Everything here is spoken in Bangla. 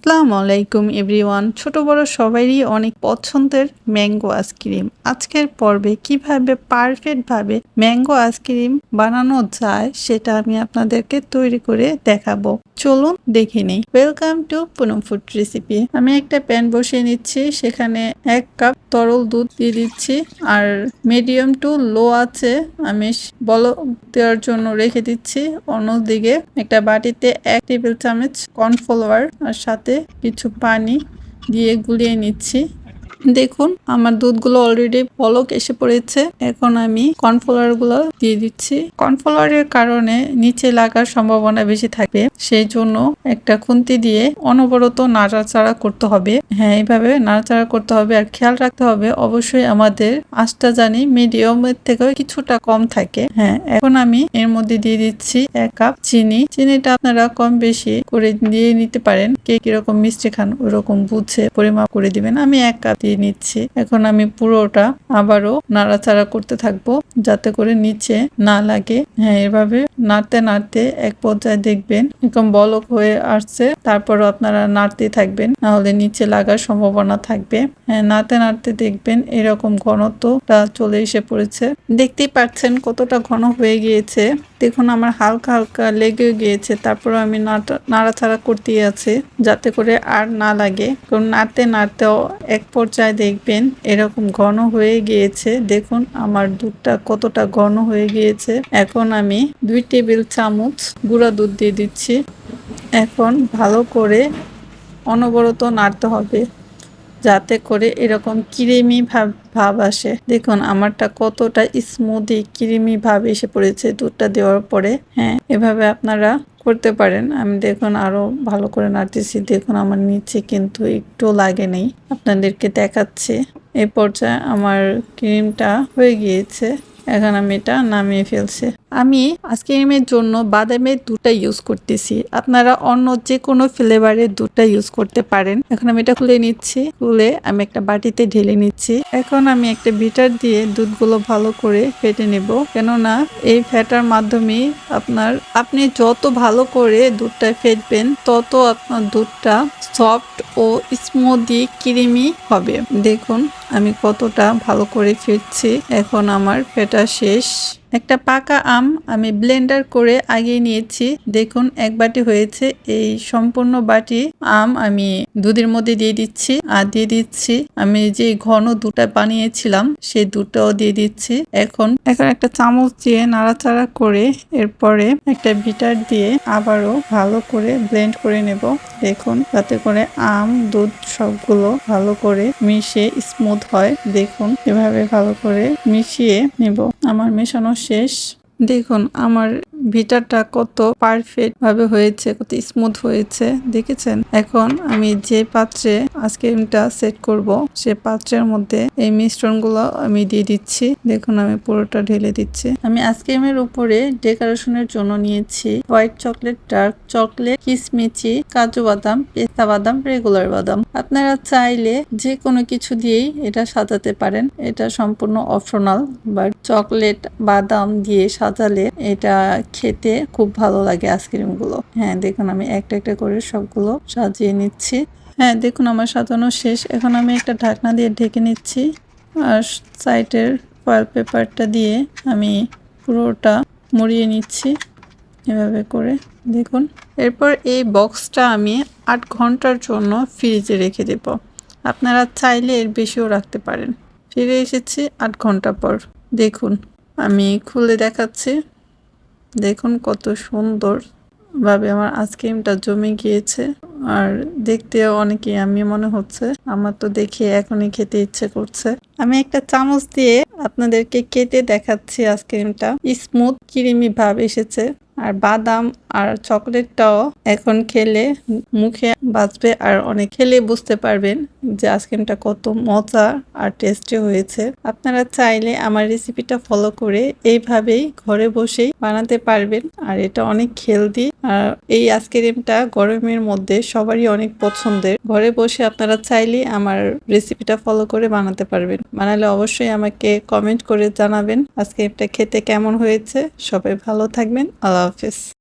আসসালামু আলাইকুম এভরিওয়ান। ছোট বড় সবারই অনেক পছন্দের ম্যাঙ্গো আইসক্রিম। আজকের পর্বে কিভাবে পারফেক্টভাবে ম্যাঙ্গো আইসক্রিম বানানো যায় সেটা আমি আপনাদেরকে তৈরি করে দেখাবো। চলুন দেখে নিই। Welcome to Poonam food recipe. আমি একটা প্যান বসিয়ে নিচ্ছি, সেখানে 1 কাপ তরল দুধ দিয়ে দিচ্ছি আর মিডিয়াম টু লো আছে আমি বলক দেওয়ার জন্য রেখে দিচ্ছি। অন্যদিকে একটা বাটিতে 1 টেবিল চামচ কর্নফ্লাওয়ার আর সাথে কিছু পানি দিয়ে গুলিয়ে নিচ্ছি। দেখুন আমার দুধগুলো অলরেডি বলক এসে পড়েছে। এখন আমি কর্নফ্লাওয়ার গুলো দিয়ে দিচ্ছি। কর্নফ্লাওয়ারের কারণে নিচে লাগার সম্ভাবনা বেশি থাকবে, সেই জন্য একটা খুন্তি দিয়ে অনবরত নাড়াচাড়া করতে হবে। হ্যাঁ, এইভাবে নাড়াচাড়া করতে হবে আর খেয়াল রাখতে হবে অবশ্যই আমাদের আঁচটা জানি মিডিয়ামের থেকে কিছুটা কম থাকে। হ্যাঁ, এখন আমি এর মধ্যে দিয়ে দিচ্ছি 1 কাপ চিনি। চিনিটা আপনারা কম বেশি করে দিয়ে নিতে পারেন, কে কিরকম মিষ্টি খান ওরকম বুঝে পরিমাপ করে দিবেন। আমি 1 কাপ দিয়ে নিচ্ছি। এখন আমি পুরোটা আবারও নাড়াচাড়া করতে থাকবো যাতে করে নিচে না লাগে। হ্যাঁ, এভাবে নাড়তে নাড়তে এক পর্যায়ে দেখবেন এরকম বলক হয়ে আসছে, তারপরও আপনারা নাড়তে থাকবেন, না হলে নিচে লাগার সম্ভাবনা থাকবে। হ্যাঁ, নাড়তে নাড়তে দেখবেন এরকম ঘনত্বটা চলে এসে পড়েছে। দেখতেই পাচ্ছেন কতটা ঘন হয়ে গিয়েছে। দেখুন আমার হালকা হালকা লেগে গিয়েছে, তারপর আমি নাড়াচাড়া করতেই আছে যাতে করে আর না লাগে। কারণ নাড়তে নাড়তেও এক পর্যায়ে দেখবেন এরকম ঘন হয়ে গিয়েছে। দেখুন আমার দুধটা কতটা ঘন হয়ে গিয়েছে। এখন আমি 2 টেবিল চামচ গুঁড়া দুধ দিয়ে দিচ্ছি। এখন ভালো করে অনবরত নাড়তে হবে যাতে করে এরকম ক্রিমি ভাব আসে। দেখুন আমারটা কতটা স্মুদি ক্রিমি ভাব এসে পড়েছে দুধটা দেওয়ার পরে। হ্যাঁ, এভাবে আপনারা করতে পারেন। আমি দেখুন আরো ভালো করে নাড়তেছি। দেখুন আমার নিচে কিন্তু একটু লাগে নেই, আপনাদেরকে দেখাচ্ছে। এই পর্যায়ে আমার ক্রিমটা হয়ে গিয়েছে। এখন আমি এটা নামিয়ে ফেলছি। আমি আইসক্রিমের জন্য বাদামের দুধটা ইউজ করতেছি, আপনারা অন্য যে কোনো ফ্লেভারের দুধটা ইউজ করতে পারেন। এখন আমি এটা খুলে নিচ্ছি, খুলে আমি একটা বাটিতে ঢেলে নিচ্ছি। এখন আমি একটা বিটার দিয়ে দুধগুলো ভালো করে ফেটে নেব, কেননা এই ফেটার মাধ্যমে আপনি যত ভালো করে দুধটা ফেটবেন তত আপনার দুধটা সফট ও স্মুদি ক্রিমি হবে। দেখুন আমি কতটা ভালো করে ফেটছি। এখন আমার ফেটা শেষ। একটা পাকা আম আমি ব্লেন্ডার করে আগিয়ে নিয়েছি। দেখুন 1 বাটি হয়েছে। এই সম্পূর্ণ বাটি আম আমি দুধের মধ্যে দিয়ে দিচ্ছি আর দিয়ে দিচ্ছি আমি যে ঘন দুধটা বানিয়েছিলাম সেই দুধটাও দিয়ে দিচ্ছি। এখন একটা চামচ দিয়ে নাড়াচাড়া করে এরপরে একটা বিটার দিয়ে আবারও ভালো করে ব্লেন্ড করে নেব। দেখুন যাতে করে আম দুধ সবগুলো ভালো করে মিশে স্মুথ হয়। দেখুন এভাবে ভালো করে মিশিয়ে নেব। আমার মেশানো শেষ। দেখুন আমার বিটারটা কত পারফেক্ট ভাবে হয়েছে, কত স্মুথ হয়েছে, দেখেছেন। এখন আমি যে পাত্রে আইসক্রিমটা সেট করব সে পাত্রের মধ্যে এই মিশ্রণগুলো আমি দিয়ে দিচ্ছি। দেখুন আমি পুরোটা ঢেলে দিচ্ছি। আমি আইসক্রিমের উপরে ডেকোরেশনের জন্য নিয়েছি হোয়াইট চকলেট, ডার্ক চকলেট, কিশমিচি, কাজু বাদাম, পেস্তা বাদাম, রেগুলার বাদাম। আপনারা চাইলে যে কোনো কিছু দিয়েই এটা সাজাতে পারেন, এটা সম্পূর্ণ অপশনাল। বাট চকলেট বাদাম দিয়ে সাজালে এটা খেতে খুব ভালো লাগে আইসক্রিম গুলো। হ্যাঁ, দেখুন আমি একটা একটা করে সবগুলো সাজিয়ে নিচ্ছি। হ্যাঁ, দেখুন আমার সাজানো শেষ। এখন আমি একটা ঢাকনা দিয়ে ঢেকে নিচ্ছি আর সাইডের ফয়েল পেপারটা দিয়ে আমি পুরোটা মুড়িয়ে নিচ্ছি এভাবে করে। দেখুন এরপর এই বক্সটা আমি 8 ঘন্টার জন্য ফ্রিজে রেখে দেব। আপনারা চাইলে এর বেশিও রাখতে পারেন। ফিরে এসেছি 8 ঘন্টা পর। দেখুন আমি খুলে দেখাচ্ছি। দেখুন কত সুন্দর ভাবে আমার আইসক্রিমটা জমে গিয়েছে আর দেখতেও অনেকই আমি মনে হচ্ছে। আমার তো দেখে এখনই খেতে ইচ্ছে করছে। আমি একটা চামচ দিয়ে আপনাদেরকে কেটে দেখাচ্ছি। আইসক্রিমটা স্মুথ ক্রিমি ভাব এসেছে আর বাদাম আর চকলেটটাও এখন খেলে মুখে বাজবে আর অনেক খেলে বুঝতে পারবেন যে আইসক্রিমটা কত মজা আর টেস্টি হয়েছে। আপনারা চাইলে আমার রেসিপিটা ফলো করে এইভাবেই ঘরে বসেই বানাতে পারবেন আর এটা অনেক হেলদি। আর এই আইসক্রিমটা গরমের মধ্যে সবারই অনেক পছন্দের। ঘরে বসে আপনারা চাইলে আমার রেসিপিটা ফলো করে বানাতে পারবেন। বানালে অবশ্যই আমাকে কমেন্ট করে জানাবেন আইসক্রিমটা খেতে কেমন হয়েছে। সবাই ভালো থাকবেন। আল্লাহ হাফেজ।